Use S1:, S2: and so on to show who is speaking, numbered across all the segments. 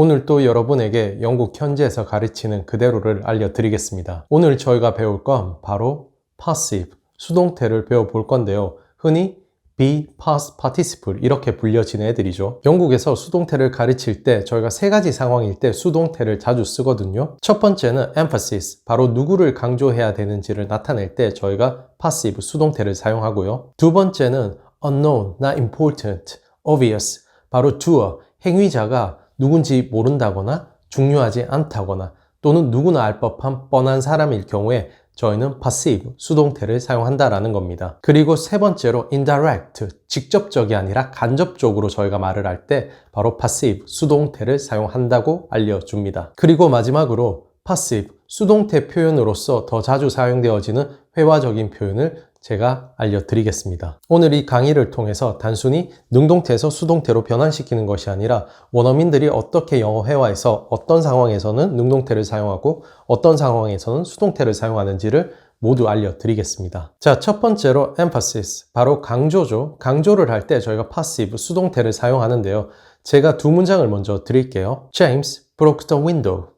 S1: 오늘 또 여러분에게 영국 현지에서 가르치는 그대로를 알려드리겠습니다. 오늘 저희가 배울 건 바로 passive, 수동태를 배워볼 건데요. 흔히 be past participle 이렇게 불려지는 애들이죠. 영국에서 수동태를 가르칠 때 저희가 세 가지 상황일 때 수동태를 자주 쓰거든요. 첫 번째는 emphasis, 바로 누구를 강조해야 되는지를 나타낼 때 저희가 passive, 수동태를 사용하고요. 두 번째는 unknown, not important, obvious, 바로 doer, 행위자가 누군지 모른다거나 중요하지 않다거나 또는 누구나 알 법한 뻔한 사람일 경우에 저희는 passive, 수동태를 사용한다라는 겁니다. 그리고 세 번째로 indirect, 직접적이 아니라 간접적으로 저희가 말을 할 때 바로 passive, 수동태를 사용한다고 알려줍니다. 그리고 마지막으로 passive, 수동태 표현으로서 더 자주 사용되어지는 회화적인 표현을 제가 알려드리겠습니다. 오늘 이 강의를 통해서 단순히 능동태에서 수동태로 변환시키는 것이 아니라 원어민들이 어떻게 영어 회화에서 어떤 상황에서는 능동태를 사용하고 어떤 상황에서는 수동태를 사용하는지를 모두 알려드리겠습니다. 자, 첫 번째로 emphasis, 바로 강조죠. 강조를 할 때 저희가 passive, 수동태를 사용하는데요. 제가 두 문장을 먼저 드릴게요. James broke the window.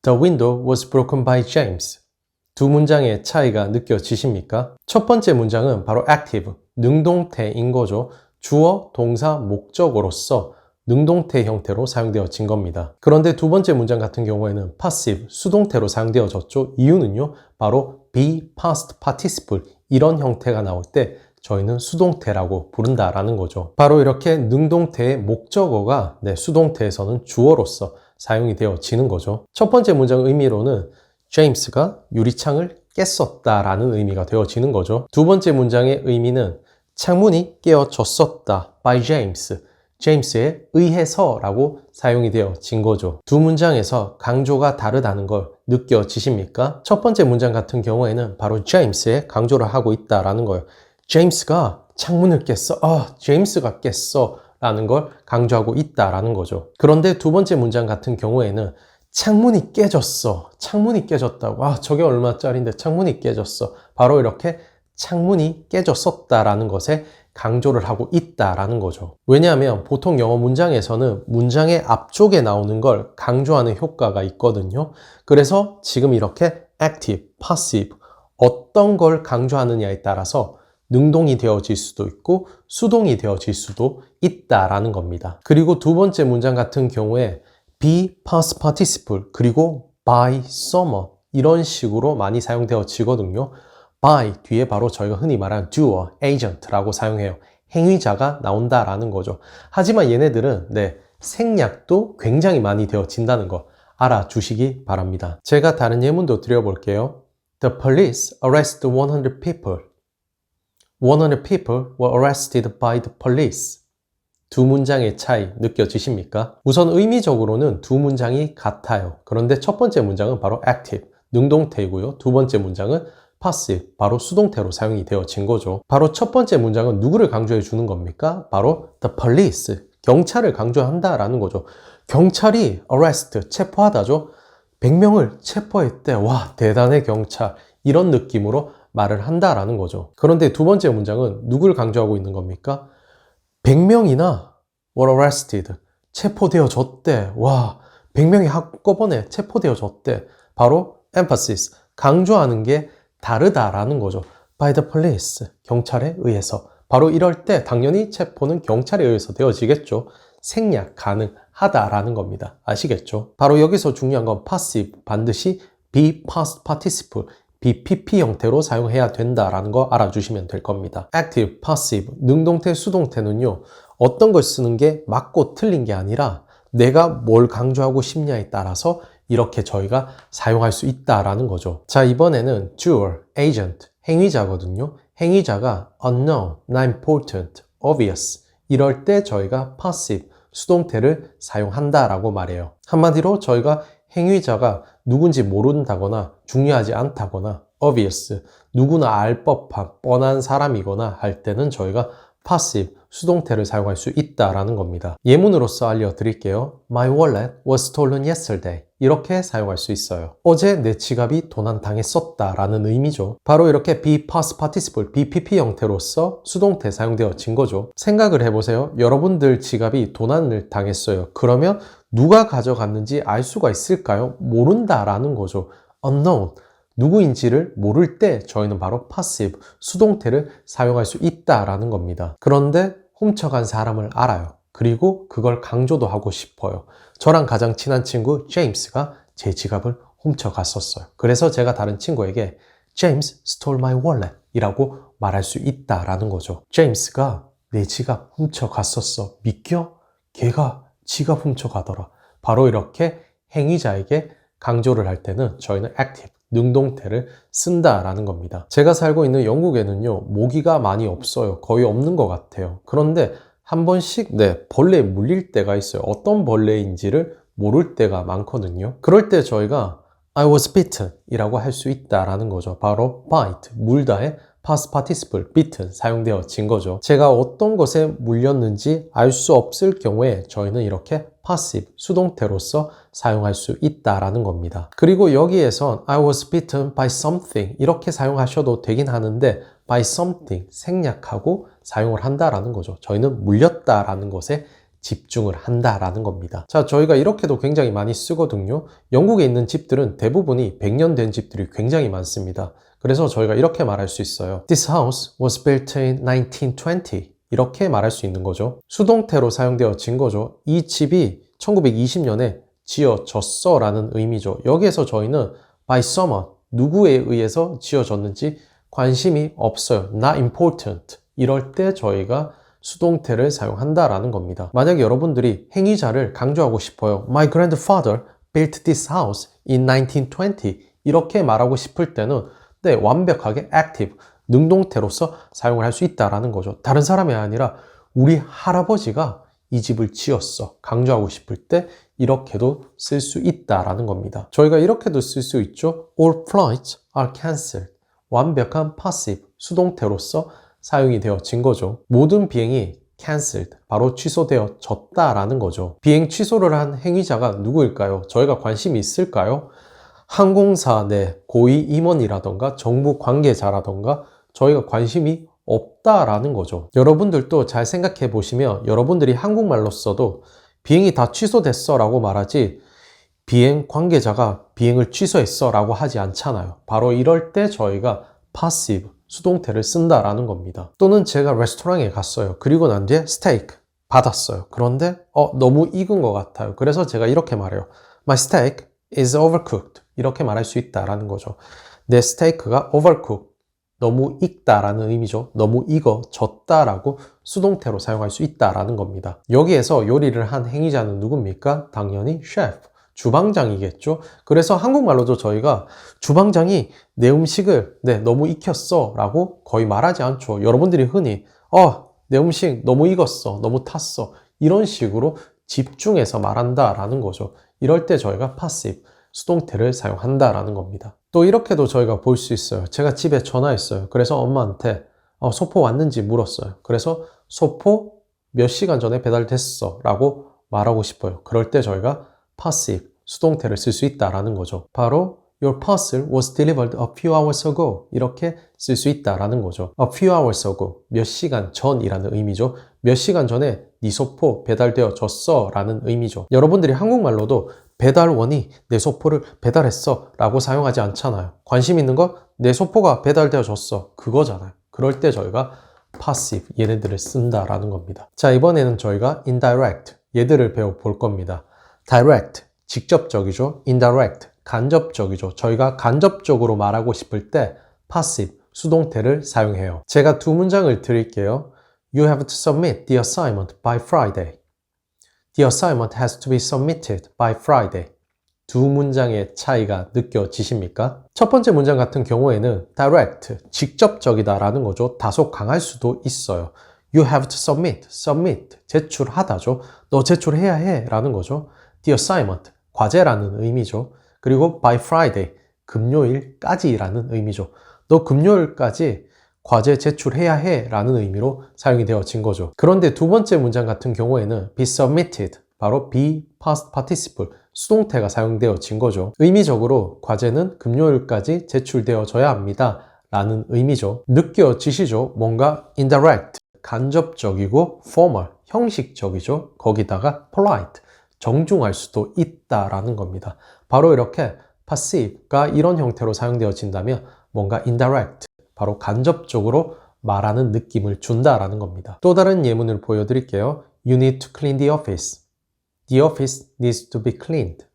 S1: The window was broken by James. 두 문장의 차이가 느껴지십니까? 첫 번째 문장은 바로 active, 능동태인 거죠. 주어, 동사, 목적어로서 능동태 형태로 사용되어진 겁니다. 그런데 두 번째 문장 같은 경우에는 passive, 수동태로 사용되어졌죠. 이유는요, 바로 be past participle, 이런 형태가 나올 때 저희는 수동태라고 부른다라는 거죠. 바로 이렇게 능동태의 목적어가 수동태에서는 주어로서 사용이 되어지는 거죠. 첫 번째 문장 의미로는 제임스가 유리창을 깼었다라는 의미가 되어지는 거죠. 두 번째 문장의 의미는 창문이 깨어졌었다 by James, 제임스에 의해서라고 사용이 되어진 거죠. 두 문장에서 강조가 다르다는 걸 느껴지십니까? 첫 번째 문장 같은 경우에는 바로 제임스에 강조를 하고 있다라는 거예요. 제임스가 창문을 깼어. 제임스가 깼어. 라는 걸 강조하고 있다라는 거죠. 그런데 두 번째 문장 같은 경우에는 창문이 깨졌어. 창문이 깨졌다고. 저게 얼마짜린데 창문이 깨졌어. 바로 이렇게 창문이 깨졌었다라는 것에 강조를 하고 있다라는 거죠. 왜냐하면 보통 영어 문장에서는 문장의 앞쪽에 나오는 걸 강조하는 효과가 있거든요. 그래서 지금 이렇게 active, passive, 어떤 걸 강조하느냐에 따라서 능동이 되어질 수도 있고 수동이 되어질 수도 있다라는 겁니다. 그리고 두 번째 문장 같은 경우에 be past participle 그리고 by someone 이런 식으로 많이 사용되어지거든요. by 뒤에 바로 저희가 흔히 말하는 doer, agent라고 사용해요. 행위자가 나온다라는 거죠. 하지만 얘네들은 생략도 굉장히 많이 되어진다는 거 알아주시기 바랍니다. 제가 다른 예문도 드려볼게요. The police arrested 100 people. 100 people were arrested by the police. 두 문장의 차이 느껴지십니까? 우선 의미적으로는 두 문장이 같아요. 그런데 첫 번째 문장은 바로 active, 능동태이고요. 두 번째 문장은 passive, 바로 수동태로 사용이 되어진 거죠. 바로 첫 번째 문장은 누구를 강조해 주는 겁니까? 바로 the police, 경찰을 강조한다라는 거죠. 경찰이 arrest, 체포하다죠. 100명을 체포했대. 와, 대단해 경찰. 이런 느낌으로 말을 한다라는 거죠. 그런데 두 번째 문장은 누굴 강조하고 있는 겁니까? 100명이나 were arrested, 체포되어졌대. 와, 100명이 한꺼번에 체포되어졌대. 바로 emphasis, 강조하는 게 다르다라는 거죠. by the police, 경찰에 의해서. 바로 이럴 때 당연히 체포는 경찰에 의해서 되어지겠죠. 생략 가능하다라는 겁니다. 아시겠죠? 바로 여기서 중요한 건 passive, 반드시 be past participle, BPP 형태로 사용해야 된다라는 거 알아주시면 될 겁니다. active, passive, 능동태, 수동태는요. 어떤 걸 쓰는 게 맞고 틀린 게 아니라 내가 뭘 강조하고 싶냐에 따라서 이렇게 저희가 사용할 수 있다라는 거죠. 자, 이번에는 doer, agent, 행위자거든요. 행위자가 unknown, not important, obvious 이럴 때 저희가 passive, 수동태를 사용한다라고 말해요. 한마디로 저희가 행위자가 누군지 모른다거나 중요하지 않다거나 obvious, 누구나 알 법한 뻔한 사람이거나 할 때는 저희가 passive, 수동태를 사용할 수 있다라는 겁니다. 예문으로서 알려드릴게요. My wallet was stolen yesterday. 이렇게 사용할 수 있어요. 어제 내 지갑이 도난당했었다라는 의미죠. 바로 이렇게 be past participle, BPP 형태로서 수동태 사용되어진 거죠. 생각을 해보세요. 여러분들 지갑이 도난을 당했어요. 그러면 누가 가져갔는지 알 수가 있을까요? 모른다라는 거죠. unknown. 누구인지를 모를 때 저희는 바로 passive, 수동태를 사용할 수 있다라는 겁니다. 그런데 훔쳐간 사람을 알아요. 그리고 그걸 강조도 하고 싶어요. 저랑 가장 친한 친구 제임스가 제 지갑을 훔쳐갔었어요. 그래서 제가 다른 친구에게 James stole my wallet 이라고 말할 수 있다라는 거죠. 제임스가 내 지갑 훔쳐갔었어. 믿겨? 걔가 지갑 훔쳐가더라. 바로 이렇게 행위자에게 강조를 할 때는 저희는 active, 능동태를 쓴다라는 겁니다. 제가 살고 있는 영국에는요, 모기가 많이 없어요. 거의 없는 것 같아요. 그런데 한 번씩 벌레에 물릴 때가 있어요. 어떤 벌레인지를 모를 때가 많거든요. 그럴 때 저희가 I was bitten 이라고 할 수 있다라는 거죠. 바로 bite, 물다의 past participle, bitten 사용되어진 거죠. 제가 어떤 것에 물렸는지 알 수 없을 경우에 저희는 이렇게 passive, 수동태로서 사용할 수 있다라는 겁니다. 그리고 여기에선 I was bitten by something 이렇게 사용하셔도 되긴 하는데 by something 생략하고 사용을 한다라는 거죠. 저희는 물렸다라는 것에 집중을 한다라는 겁니다. 자, 저희가 이렇게도 굉장히 많이 쓰거든요. 영국에 있는 집들은 대부분이 100년 된 집들이 굉장히 많습니다. 그래서 저희가 이렇게 말할 수 있어요. This house was built in 1920. 이렇게 말할 수 있는 거죠. 수동태로 사용되어진 거죠. 이 집이 1920년에 지어졌어 라는 의미죠. 여기에서 저희는 by someone, 누구에 의해서 지어졌는지 관심이 없어요. Not important. 이럴 때 저희가 수동태를 사용한다라는 겁니다. 만약에 여러분들이 행위자를 강조하고 싶어요. My grandfather built this house in 1920. 이렇게 말하고 싶을 때는 완벽하게 active, 능동태로서 사용을 할 수 있다라는 거죠. 다른 사람이 아니라 우리 할아버지가 이 집을 지었어. 강조하고 싶을 때 이렇게도 쓸 수 있다라는 겁니다. 저희가 이렇게도 쓸 수 있죠. All flights are cancelled. 완벽한 passive, 수동태로서 사용이 되어진 거죠. 모든 비행이 cancelled, 바로 취소되어졌다라는 거죠. 비행 취소를 한 행위자가 누구일까요? 저희가 관심이 있을까요? 항공사 내 고위 임원이라던가 정부 관계자라던가 저희가 관심이 없다라는 거죠. 여러분들도 잘 생각해 보시면 여러분들이 한국말로 써도 비행이 다 취소됐어 라고 말하지 비행 관계자가 비행을 취소했어 라고 하지 않잖아요. 바로 이럴 때 저희가 passive, 수동태를 쓴다라는 겁니다. 또는 제가 레스토랑에 갔어요. 그리고 난 뒤에 스테이크 받았어요. 그런데 너무 익은 것 같아요. 그래서 제가 이렇게 말해요. My steak is overcooked. 이렇게 말할 수 있다라는 거죠. 내 스테이크가 overcooked, 너무 익다라는 의미죠. 너무 익어졌다라고 수동태로 사용할 수 있다라는 겁니다. 여기에서 요리를 한 행위자는 누굽니까? 당연히 셰프, 주방장이겠죠. 그래서 한국말로도 저희가 주방장이 내 음식을 너무 익혔어 라고 거의 말하지 않죠. 여러분들이 흔히 내 음식 너무 익었어, 너무 탔어, 이런 식으로 집중해서 말한다라는 거죠. 이럴 때 저희가 passive, 수동태를 사용한다라는 겁니다. 또 이렇게도 저희가 볼 수 있어요. 제가 집에 전화했어요. 그래서 엄마한테 소포 왔는지 물었어요. 그래서 소포 몇 시간 전에 배달됐어 라고 말하고 싶어요. 그럴 때 저희가 passive, 수동태를 쓸 수 있다라는 거죠. 바로 Your parcel was delivered a few hours ago. 이렇게 쓸 수 있다라는 거죠. A few hours ago, 몇 시간 전이라는 의미죠. 몇 시간 전에 네 소포 배달되어졌어 라는 의미죠. 여러분들이 한국말로도 배달원이 내 소포를 배달했어 라고 사용하지 않잖아요. 관심 있는 거 내 소포가 배달되어졌어 그거잖아요. 그럴 때 저희가 passive, 얘네들을 쓴다라는 겁니다. 자, 이번에는 저희가 indirect, 얘들을 배워볼 겁니다. direct, 직접적이죠. indirect, 간접적이죠. 저희가 간접적으로 말하고 싶을 때 passive, 수동태를 사용해요. 제가 두 문장을 드릴게요. You have to submit the assignment by Friday. The assignment has to be submitted by Friday. 두 문장의 차이가 느껴지십니까? 첫 번째 문장 같은 경우에는 direct, 직접적이다라는 거죠. 다소 강할 수도 있어요. You have to submit, submit, 제출하다죠. 너 제출해야 해 라는 거죠. The assignment, 과제라는 의미죠. 그리고 by Friday, 금요일까지라는 의미죠. 너 금요일까지 과제 제출해야 해 라는 의미로 사용이 되어진 거죠. 그런데 두 번째 문장 같은 경우에는 be submitted, 바로 be past participle, 수동태가 사용되어진 거죠. 의미적으로 과제는 금요일까지 제출되어져야 합니다 라는 의미죠. 느껴지시죠? 뭔가 indirect, 간접적이고 formal, 형식적이죠. 거기다가 polite, 정중할 수도 있다라는 겁니다. 바로 이렇게 passive가 이런 형태로 사용되어진다면 뭔가 indirect, 바로 간접적으로 말하는 느낌을 준다라는 겁니다. 또 다른 예문을 보여드릴게요. You need to clean the office. The office needs to be cleaned.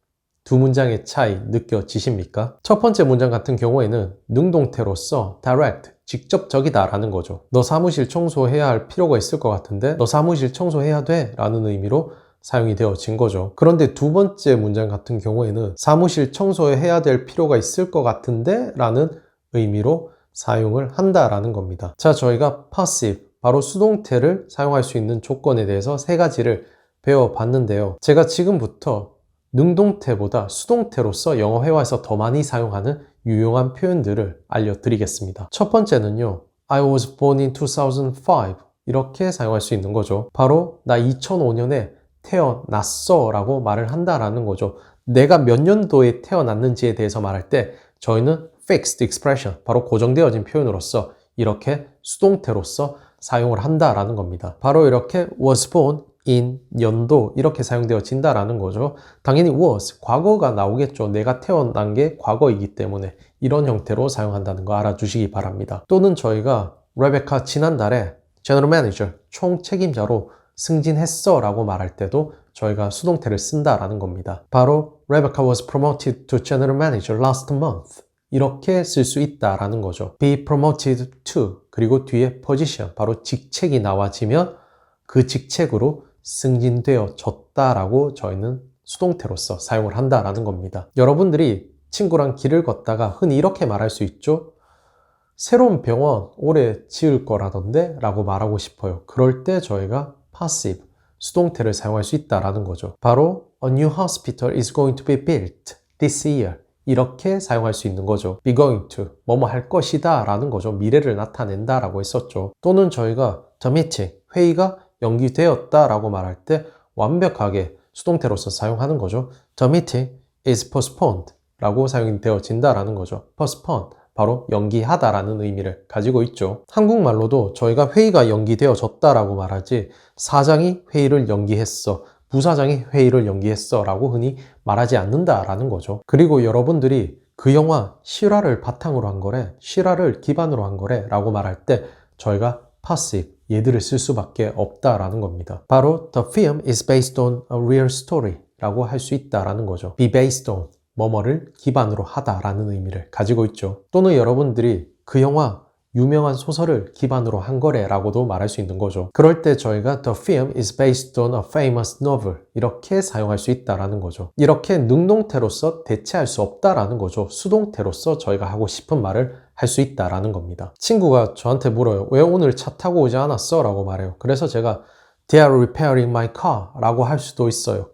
S1: 두 문장의 차이 느껴지십니까? 첫 번째 문장 같은 경우에는 능동태로서 direct, 직접적이다 라는 거죠. 너 사무실 청소해야 할 필요가 있을 것 같은데 너 사무실 청소해야 돼 라는 의미로 사용이 되어진 거죠. 그런데 두 번째 문장 같은 경우에는 사무실 청소해야 될 필요가 있을 것 같은데 라는 의미로 사용을 한다라는 겁니다. 자, 저희가 passive, 바로 수동태를 사용할 수 있는 조건에 대해서 세 가지를 배워봤는데요. 제가 지금부터 능동태보다 수동태로서 영어 회화에서 더 많이 사용하는 유용한 표현들을 알려드리겠습니다. 첫 번째는요, I was born in 2005 이렇게 사용할 수 있는 거죠. 바로 나 2005년에 태어났어 라고 말을 한다라는 거죠. 내가 몇 년도에 태어났는지에 대해서 말할 때 저희는 fixed expression, 바로 고정되어진 표현으로서 이렇게 수동태로서 사용을 한다라는 겁니다. 바로 이렇게 was born in 연도 이렇게 사용되어진다라는 거죠. 당연히 was, 과거가 나오겠죠. 내가 태어난 게 과거이기 때문에 이런 형태로 사용한다는 거 알아주시기 바랍니다. 또는 저희가 레베카 지난달에 General Manager, 총책임자로 승진했어 라고 말할 때도 저희가 수동태를 쓴다라는 겁니다. 바로 Rebecca was promoted to General Manager last month 이렇게 쓸 수 있다라는 거죠. be promoted to, 그리고 뒤에 position, 바로 직책이 나와지면 그 직책으로 승진되어졌다라고 저희는 수동태로서 사용을 한다라는 겁니다. 여러분들이 친구랑 길을 걷다가 흔히 이렇게 말할 수 있죠. 새로운 병원 올해 지을 거라던데 라고 말하고 싶어요. 그럴 때 저희가 passive, 수동태를 사용할 수 있다라는 거죠. 바로 A new hospital is going to be built this year 이렇게 사용할 수 있는 거죠. be going to, 뭐뭐 할 것이다 라는 거죠. 미래를 나타낸다 라고 했었죠. 또는 저희가 the meeting, 회의가 연기되었다 라고 말할 때 완벽하게 수동태로서 사용하는 거죠. The meeting is postponed 라고 사용이 되어진다라는 거죠. postpone, 바로 연기하다 라는 의미를 가지고 있죠. 한국말로도 저희가 회의가 연기되어졌다 라고 말하지 사장이 회의를 연기했어, 부사장이 회의를 연기했어 라고 흔히 말하지 않는다 라는 거죠. 그리고 여러분들이 그 영화 실화를 바탕으로 한 거래, 실화를 기반으로 한 거래 라고 말할 때 저희가 passive, 얘들을 쓸 수밖에 없다라는 겁니다. 바로 the film is based on a real story 라고 할 수 있다라는 거죠. be based on, 뭐뭐를 기반으로 하다라는 의미를 가지고 있죠. 또는 여러분들이 그 영화 유명한 소설을 기반으로 한 거래라고도 말할 수 있는 거죠. 그럴 때 저희가 the film is based on a famous novel 이렇게 사용할 수 있다라는 거죠. 이렇게 능동태로서 대체할 수 없다라는 거죠. 수동태로서 저희가 하고 싶은 말을 할 수 있다라는 겁니다. 친구가 저한테 물어요. 왜 오늘 차 타고 오지 않았어? 라고 말해요. 그래서 제가 They are repairing my car 라고 할 수도 있어요.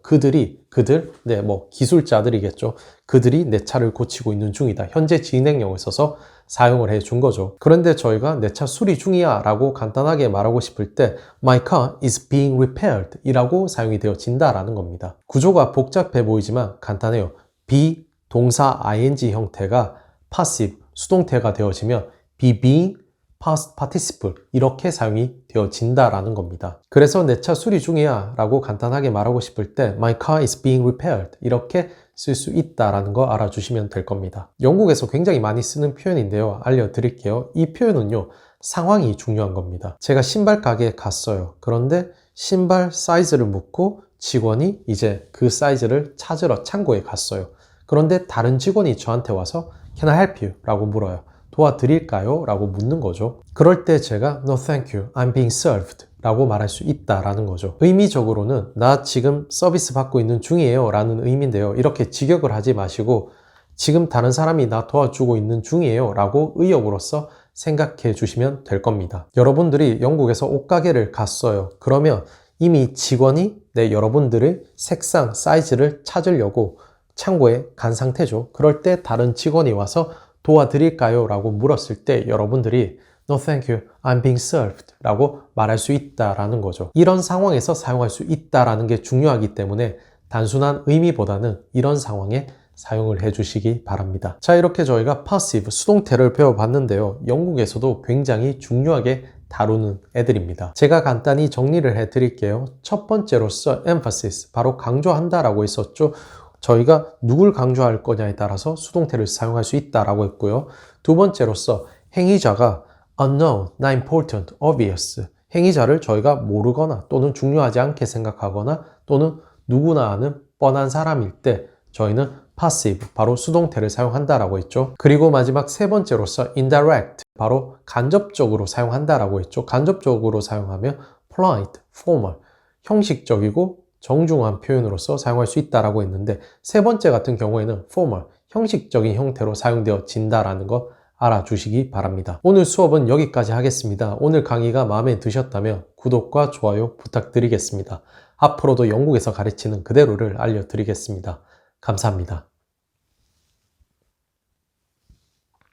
S1: 네, 뭐 기술자들이겠죠. 그들이 내 차를 고치고 있는 중이다. 현재 진행형을 써서 사용을 해준 거죠. 그런데 저희가 내 차 수리 중이야 라고 간단하게 말하고 싶을 때 My car is being repaired 이라고 사용이 되어진다라는 겁니다. 구조가 복잡해 보이지만 간단해요. be 동사 ing 형태가 passive, 수동태가 되어지면 be being past participle 이렇게 사용이 되어진다라는 겁니다. 그래서 내 차 수리 중이야 라고 간단하게 말하고 싶을 때 My car is being repaired 이렇게 쓸 수 있다라는 거 알아주시면 될 겁니다. 영국에서 굉장히 많이 쓰는 표현인데요. 알려드릴게요. 이 표현은요, 상황이 중요한 겁니다. 제가 신발 가게에 갔어요. 그런데 신발 사이즈를 묻고 직원이 이제 그 사이즈를 찾으러 창고에 갔어요. 그런데 다른 직원이 저한테 와서 Can I help you? 라고 물어요. 도와드릴까요? 라고 묻는 거죠. 그럴 때 제가 No thank you, I'm being served 라고 말할 수 있다라는 거죠. 의미적으로는 나 지금 서비스 받고 있는 중이에요 라는 의미인데요. 이렇게 직역을 하지 마시고 지금 다른 사람이 나 도와주고 있는 중이에요 라고 의역으로서 생각해 주시면 될 겁니다. 여러분들이 영국에서 옷가게를 갔어요. 그러면 이미 직원이 여러분들의 색상, 사이즈를 찾으려고 창고에 간 상태죠. 그럴 때 다른 직원이 와서 도와드릴까요? 라고 물었을 때 여러분들이 No thank you, I'm being served 라고 말할 수 있다라는 거죠. 이런 상황에서 사용할 수 있다라는 게 중요하기 때문에 단순한 의미보다는 이런 상황에 사용을 해주시기 바랍니다. 자, 이렇게 저희가 passive, 수동태를 배워봤는데요. 영국에서도 굉장히 중요하게 다루는 애들입니다. 제가 간단히 정리를 해드릴게요. 첫 번째로서 emphasis, 바로 강조한다 라고 했었죠. 저희가 누굴 강조할 거냐에 따라서 수동태를 사용할 수 있다라고 했고요. 두 번째로서 행위자가 unknown, not important, obvious, 행위자를 저희가 모르거나 또는 중요하지 않게 생각하거나 또는 누구나 아는 뻔한 사람일 때 저희는 passive, 바로 수동태를 사용한다라고 했죠. 그리고 마지막 세 번째로서 indirect, 바로 간접적으로 사용한다라고 했죠. 간접적으로 사용하면 polite, formal, 형식적이고 정중한 표현으로서 사용할 수 있다라고 했는데 세 번째 같은 경우에는 formal, 형식적인 형태로 사용되어진다라는 거 알아주시기 바랍니다. 오늘 수업은 여기까지 하겠습니다. 오늘 강의가 마음에 드셨다면 구독과 좋아요 부탁드리겠습니다. 앞으로도 영국에서 가르치는 그대로를 알려드리겠습니다. 감사합니다.